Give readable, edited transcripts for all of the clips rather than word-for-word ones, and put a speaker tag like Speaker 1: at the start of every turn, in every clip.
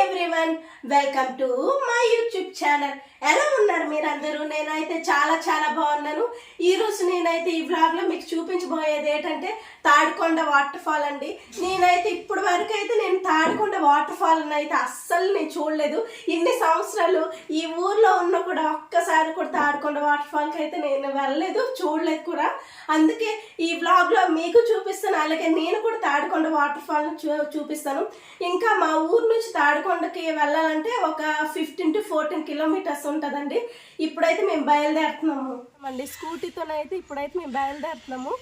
Speaker 1: Everyone, welcome to my YouTube channel. ఎలా ఉన్నారు మీరందరూ? నేనైతే చాలా బాగున్నాను. ఈరోజు నేనైతే ఈ వ్లాగ్లో మీకు చూపించబోయేది ఏంటంటే తాడికొండ వాటర్ ఫాల్ అండి. నేనైతే ఇప్పుడు వరకు అయితే నేను తాడికొండ వాటర్ ఫాల్ అయితే అస్సలు నేను చూడలేదు. ఇన్ని సంవత్సరాలు ఈ ఊర్లో ఉన్న కూడా ఒక్కసారి కూడా తాడికొండ వాటర్ ఫాల్కి అయితే నేను వెళ్ళలేదు, చూడలేదు కూడా. అందుకే ఈ వ్లాగ్లో మీకు చూపిస్తాను, అలాగే నేను కూడా తాడికొండ వాటర్ ఫాల్ని చూపిస్తాను. ఇంకా మా ఊరు నుంచి తాడికొండకి వెళ్ళాలంటే ఒక 15 to 14 కిలోమీటర్స్ ఉంటుందండి. ఇప్పుడైతే మేము బయలుదేరుతున్నాము అండి స్కూటీతోనైతే. ఇప్పుడైతే మేము బయలుదేరుతున్నాము.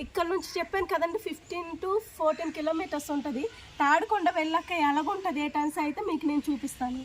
Speaker 1: ఇక్కడ నుంచి చెప్పాను కదండి 15 to 14 కిలోమీటర్స్ ఉంటుంది. తాడికొండ వెళ్ళాక ఎలాగుంటుంది ఏటన్స్ అయితే మీకు నేను చూపిస్తాను.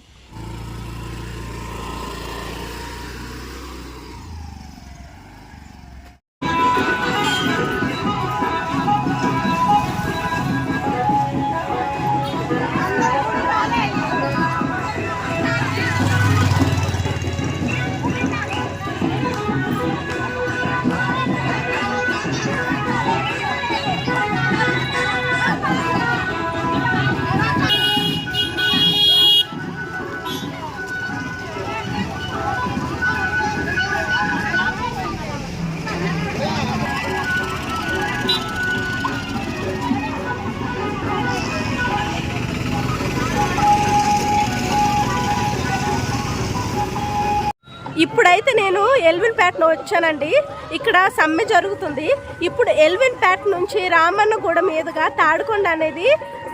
Speaker 1: ఇప్పుడైతే నేను ఎల్విన్పేటలో వచ్చానండి. ఇక్కడ సమ్మె జరుగుతుంది. ఇప్పుడు ఎల్విన్పేట నుంచి రామన్నగూడ మీదుగా తాడికొండ అనేది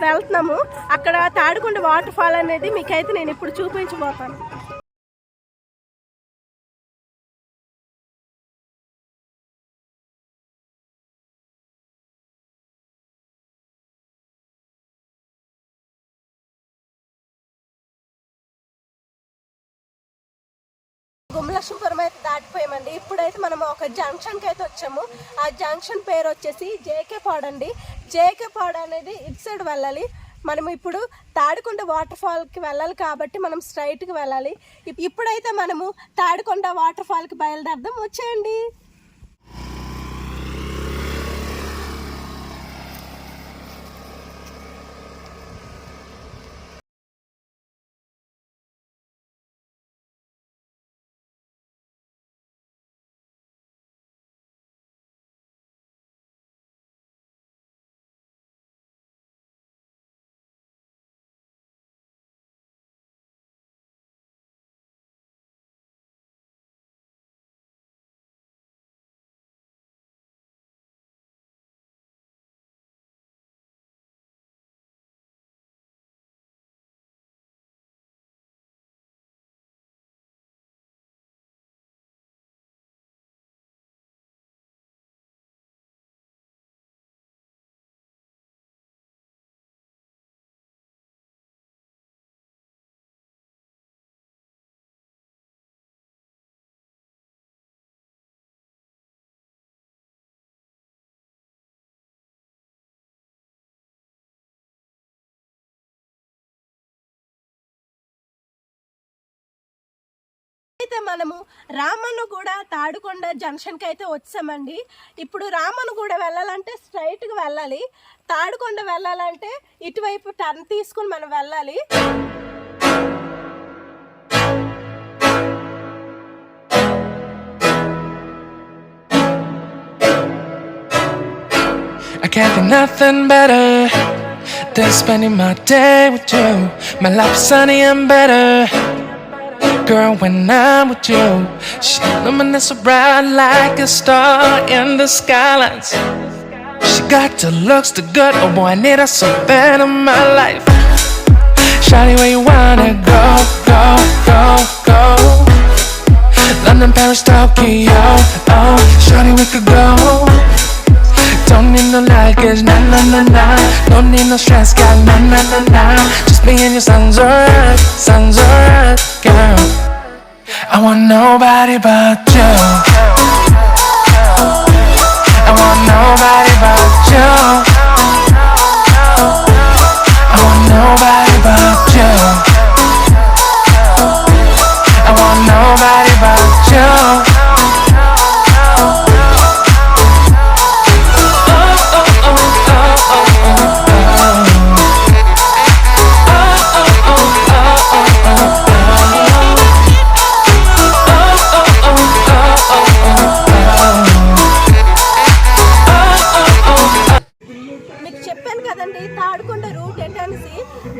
Speaker 1: వెళ్తున్నాము. అక్కడ తాడికొండ వాటర్ ఫాల్ అనేది మీకైతే నేను ఇప్పుడు చూపించబోతాను. గుమ్మలక్ష్మీపురం అయితే దాటిపోయామండి. ఇప్పుడైతే మనం ఒక జంక్షన్కి అయితే వచ్చాము. ఆ జంక్షన్ పేరు వచ్చేసి జేకే పాడ్ అండి. జేకే పాడ్ అనేది ఇటు సైడ్ వెళ్ళాలి. మనం ఇప్పుడు తాడికొండ వాటర్ ఫాల్కి వెళ్ళాలి కాబట్టి మనం స్ట్రైట్కి వెళ్ళాలి. ఇప్పుడైతే మనము తాడికొండ వాటర్ ఫాల్కి బయలుదేరదాం, వచ్చేయండి. అయితే మనము రామన్నగూడ తాడికొండ జంక్షన్కి అయితే వచ్చామండి. ఇప్పుడు రామన్నగూడ వెళ్ళాలంటే స్ట్రైట్గా వెళ్ళాలి. తాడికొండ వెళ్ళాలంటే ఇటువైపు టర్న్ తీసుకుని మనం వెళ్ళాలి.
Speaker 2: I can't think nothing better than spending my day with you. My life's sunny and better, girl, when I'm with you. She luminous so bright like a star in the skylines. She got the looks, the good, oh boy, I need her so bad in my life. Shawty, where you wanna go, go, go, go? London, Paris, Tokyo, oh, shawty, we could go. Don't need no luggage, nah, nah, nah, nah. Don't need no stress, girl, nah, nah, nah, nah. Just me and your sun's alright, girl. I want nobody but you. I want nobody but you. I want nobody but you. I want nobody but you. Oh, oh, oh, oh, oh, oh.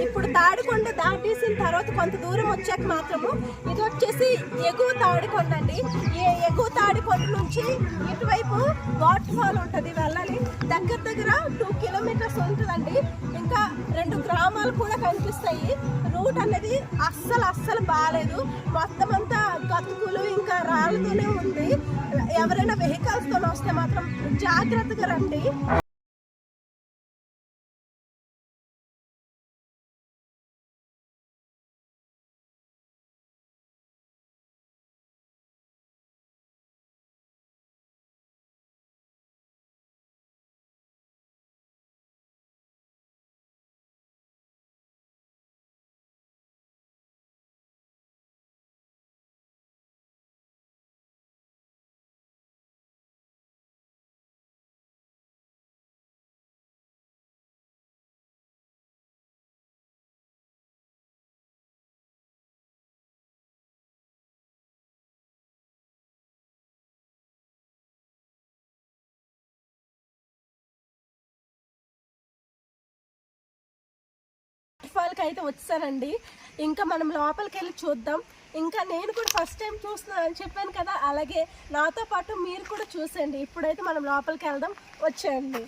Speaker 1: ఇప్పుడు తాడికొండ దాటేసిన తర్వాత కొంత దూరం వచ్చాక మాత్రము ఇది వచ్చేసి ఎగువ తాడికొండ అండి. ఈ ఎగువ తాడికొండ నుంచి ఇటువైపు వాటర్ ఫాల్ ఉంటుంది, వెళ్ళాలి. దగ్గర దగ్గర 2 కిలోమీటర్స్ ఉంటుందండి. ఇంకా 2 గ్రామాలు కూడా కనిపిస్తాయి. రూట్ అనేది అస్సలు బాగాలేదు, మొత్తం అంతా గతుకులు ఇంకా రాళ్ళతోనే ఉంది. ఎవరైనా వెహికల్స్ తో వస్తే మాత్రం జాగ్రత్తగా రండి. ఫాల్కి అయితే వచ్చానండి. ఇంకా మనం లోపలికి వెళ్ళి చూద్దాం. ఇంకా నేను కూడా ఫస్ట్ టైం చూస్తున్నాను అని చెప్పాను కదా, అలాగే నాతో పాటు మీరు కూడా చూసండి. ఇప్పుడైతే మనం లోపలికి వెళ్దాం, వచ్చేయండి.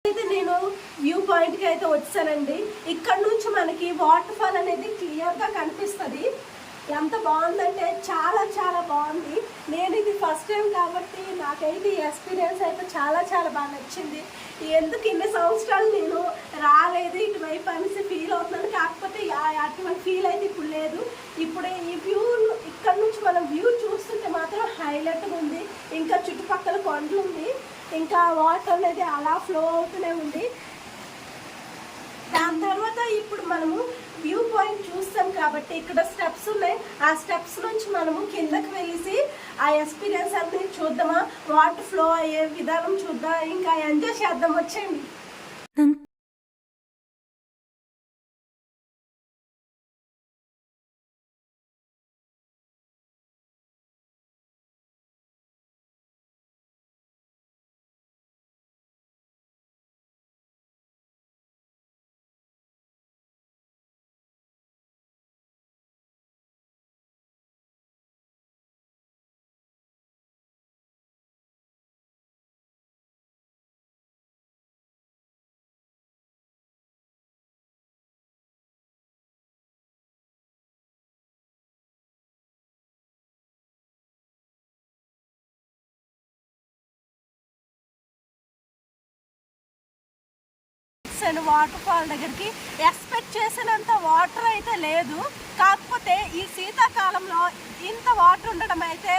Speaker 1: అయితే నేను వ్యూ పాయింట్కి అయితే వచ్చానండి. ఇక్కడ నుంచి మనకి వాటర్ ఫాల్ అనేది క్లియర్గా కనిపిస్తుంది. ఎంత బాగుందంటే చాలా బాగుంది. నేను ఇది ఫస్ట్ టైం కాబట్టి నాకైతే ఈ ఎక్స్పీరియన్స్ అయితే చాలా బాగా నచ్చింది. ఎందుకు ఇన్ని సంవత్సరాలు నేను రాలేదు ఇటువైపు అనేసి ఫీల్ అవుతున్నాను. కాకపోతే అటువంటి ఫీల్ అయితే ఇప్పుడు లేదు. ఇప్పుడు ఈ వ్యూ ఇక్కడ నుంచి మనం వ్యూ చూస్తుంటే మాత్రం హైలైట్గా ఉంది. ఇంకా చుట్టుపక్కల కొండలు ఉంది, ఇంకా వాటర్ అనేది అలా ఫ్లో అవుతూనే ఉంది. దాని తర్వాత ఇప్పుడు మనము వ్యూ పాయింట్ చూస్తాం కాబట్టి ఇక్కడ స్టెప్స్ ఉన్నాయి. ఆ స్టెప్స్ నుంచి మనము కిందకి వెళ్ళేసి ఆ ఎక్స్పీరియన్స్ అన్ని చూద్దామా, వాటర్ ఫ్లో అయ్యే విధానం చూద్దాం, ఇంకా ఎంజాయ్ చేద్దాం. వచ్చేయండి. వాటర్ ఫాల్ దగ్గరికి ఎక్స్పెక్ట్ చేసినంత వాటర్ అయితే లేదు. కాకపోతే ఈ శీతాకాలంలో ఇంత వాటర్ ఉండడం అయితే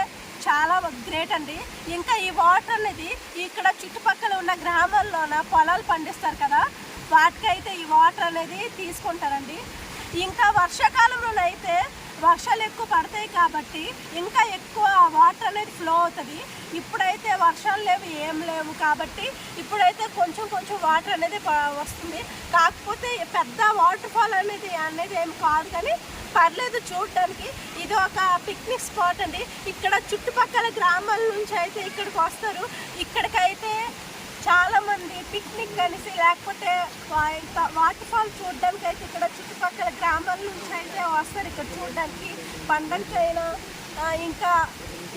Speaker 1: చాలా గ్రేట్ అండి. ఇంకా ఈ వాటర్ అనేది ఇక్కడ చుట్టుపక్కల ఉన్న గ్రామాల్లోన పొలాలు పండిస్తారు కదా, వాటికైతే ఈ వాటర్ అనేది తీసుకుంటారండి. ఇంకా వర్షాకాలంలోనైతే వర్షాలు ఎక్కువ పడతాయి కాబట్టి ఇంకా ఎక్కువ వాటర్ అనేది ఫ్లో అవుతుంది. ఇప్పుడైతే వర్షాలు లేవు, ఏం లేవు కాబట్టి ఇప్పుడైతే కొంచెం వాటర్ అనేది వస్తుంది. కాకపోతే పెద్ద వాటర్ ఫాల్ అనేది ఏం కాదు, కానీ పర్లేదు చూడడానికి. ఇది ఒక పిక్నిక్ స్పాట్ అండి. ఇక్కడ చుట్టుపక్కల గ్రామాల నుంచి అయితే ఇక్కడికి వస్తారు. ఇక్కడికైతే చాలామంది పిక్నిక్ అనేసి లేకపోతే వాటర్ ఫాల్ చూడడానికి అయితే ఇక్కడ చుట్టుపక్కల గ్రామాల నుంచి అయితే వస్తారు ఇక్కడ చూడడానికి. పండగకైనా ఇంకా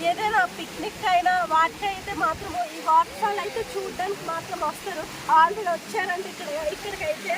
Speaker 1: ఏదైనా పిక్నిక్ అయినా వాటికి అయితే మాత్రం ఈ వాటర్ ఫాల్ అయితే చూడడానికి మాత్రం వస్తారు. ఆల్రెడీ వచ్చారండి ఇక్కడికైతే.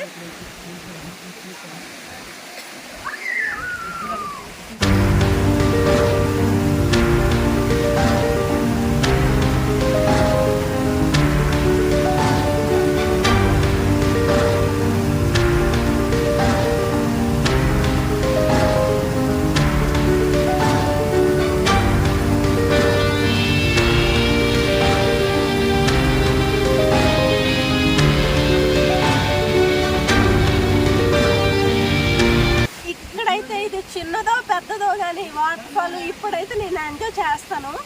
Speaker 1: చేస్తాను.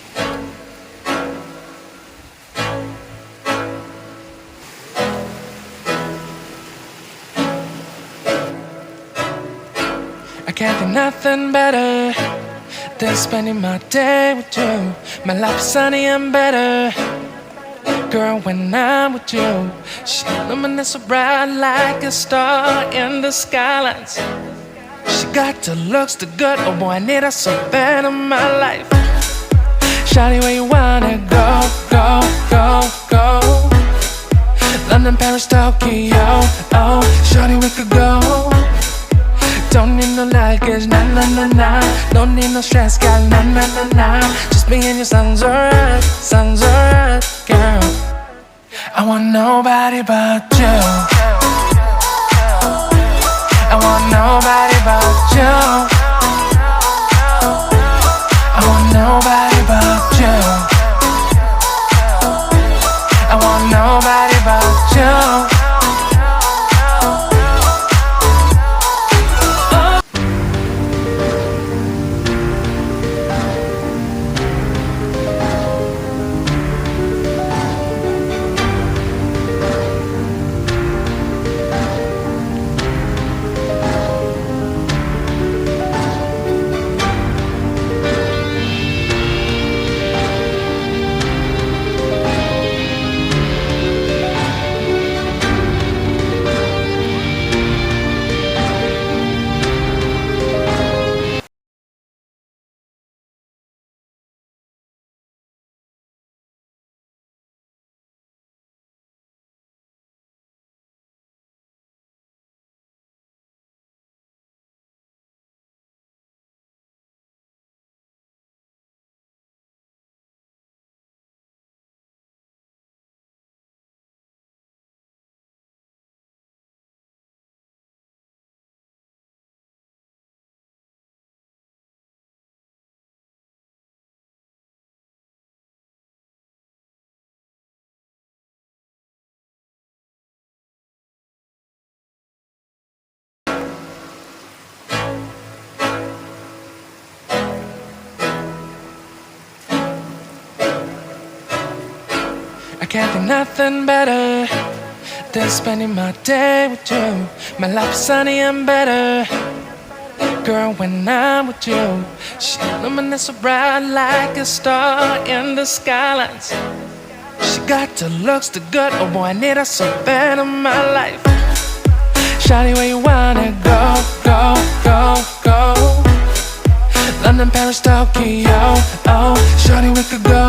Speaker 2: I can't think nothing better than spending my day with you. My life is sunny and better, girl, when I'm with you. She illuminates so bright like a star in the skylines. She got the looks, the good, oh boy, I need her so bad in my life. Shawty, where you wanna go, go, go, go? London, Paris, Tokyo, oh, shawty, we could go. Don't need no luggage, nah, nah, nah, nah. Don't need no stress, girl, nah, nah, nah, nah. Just me and you sounds alright, girl. I want nobody but you. I want nobody but you. I want nobody but you. I want nobody but you. I can't think nothing better than spending my day with you. My life is sunny and better, girl, when I'm with you. She illuminates so bright like a star in the skylines. She got the looks, the good, oh boy, I need her so bad in my life. Shawty, where you wanna go, go, go, go? London, Paris, Tokyo, oh, shawty, we could go.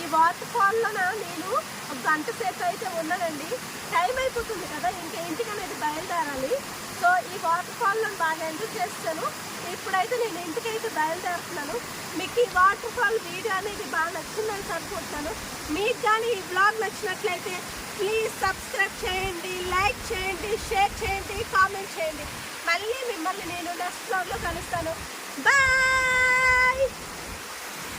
Speaker 1: ఈ water ఫాల్లో నేను ఒక గంట సేపు అయితే ఉన్నానండి. Time అయిపోతుంది కదా, ఇంకా ఇంటికి అనేది బయలుదేరాలి. సో ఈ వాటర్ ఫాల్లో బాగా ఎంజాయ్ చేస్తాను. ఇప్పుడైతే నేను ఇంటికైతే బయలుదేరుతున్నాను. మీకు ఈ వాటర్ ఫాల్ వీడియో అనేది బాగా నచ్చిందని అనుకుంటున్నాను. మీకు కానీ ఈ బ్లాగ్ నచ్చినట్లయితే ప్లీజ్ సబ్స్క్రైబ్ చేయండి, లైక్ చేయండి, షేర్ చేయండి, కామెంట్ చేయండి. మళ్ళీ మిమ్మల్ని నేను నెక్స్ట్ బ్లాగ్లో కలుస్తాను. బాయ్.